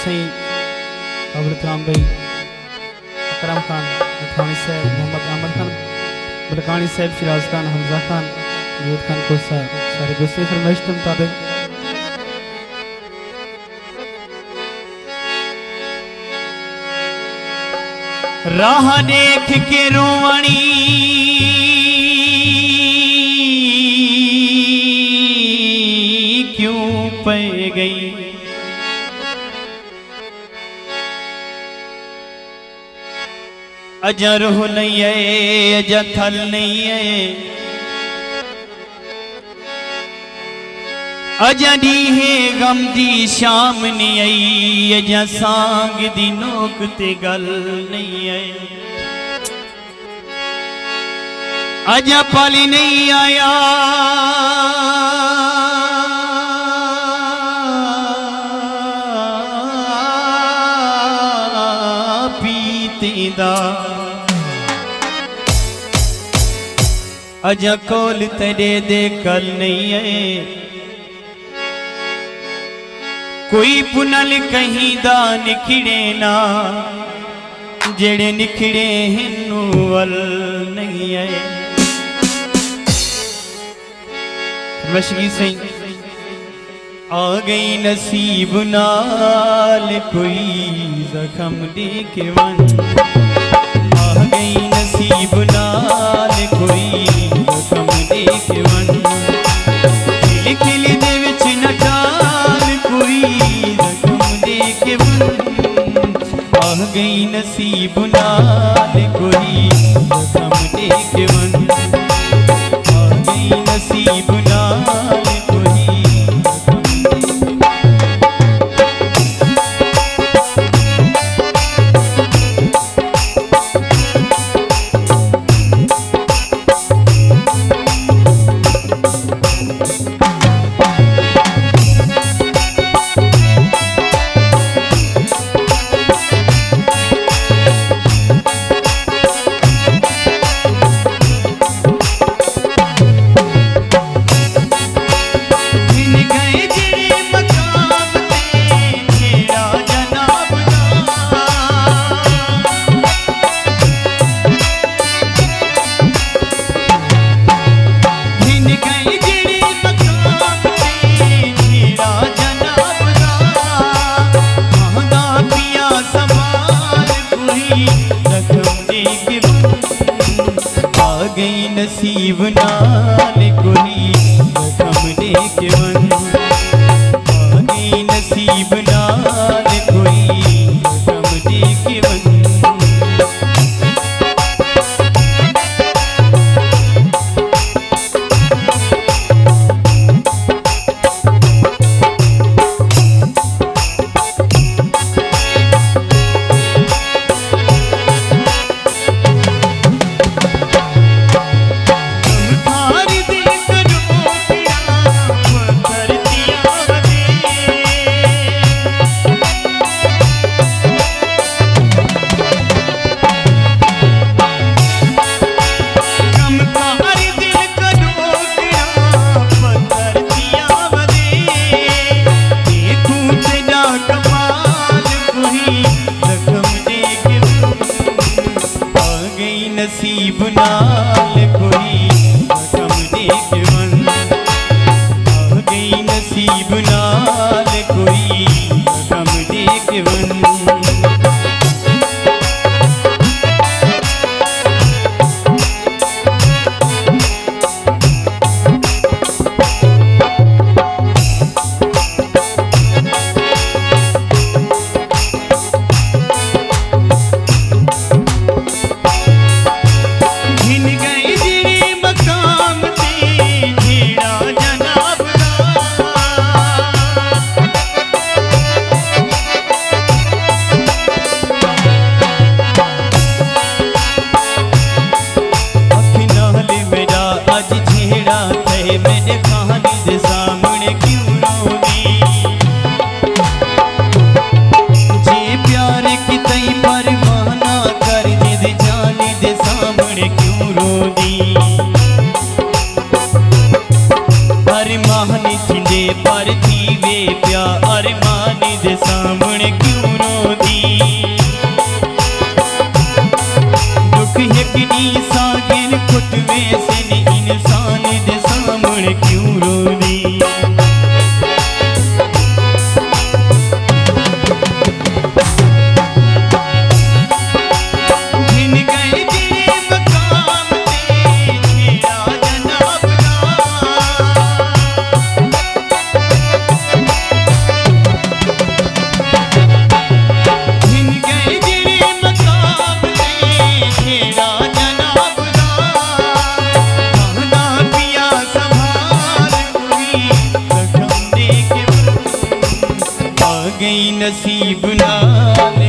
सही अब्रतराम भाई, अकरम खान, अथानी साहब, मोहम्मद अहमद खान, बलकानी साहब, शिराज खान, हमजा खान, यूद खान कोसा, सारे दोस्तों फरमाइश के मुताबिक राह देख के रोवणी क्यों पे गई, अजा रूह नहीं है, अजा थल नहीं है, अजा दी है गम दी शाम नहीं आई, अजा सांग दी नोक ते गल नहीं है, अजा पाली नहीं आया पीते दा, अजा कोल तेरे दे कल नहीं है, कोई पुनल कहीं दा निखड़े ना, जेड़े निखड़े हिन्नू वल नहीं है। मशगी सही आ गई नसीब नाल कोई जख्म दे के वन, आ गई नसीब नाल कोई जख्म दे के वन, खिल खिल दे विच नटाल कोई जख्म दे के वन, आ गई नसीब नाल कोई जख्म दे के वन, आ गई नसीब नाल कोई नसीब नाल कोई जख्म दे के वन, आ गई नसीब नाल कोई जख्म दे के वन। नसीब नाल कोई जख्म दे के वन, आ गई नसीब नाल कोई जख्म दे के वन। घिन गए नसीब नाल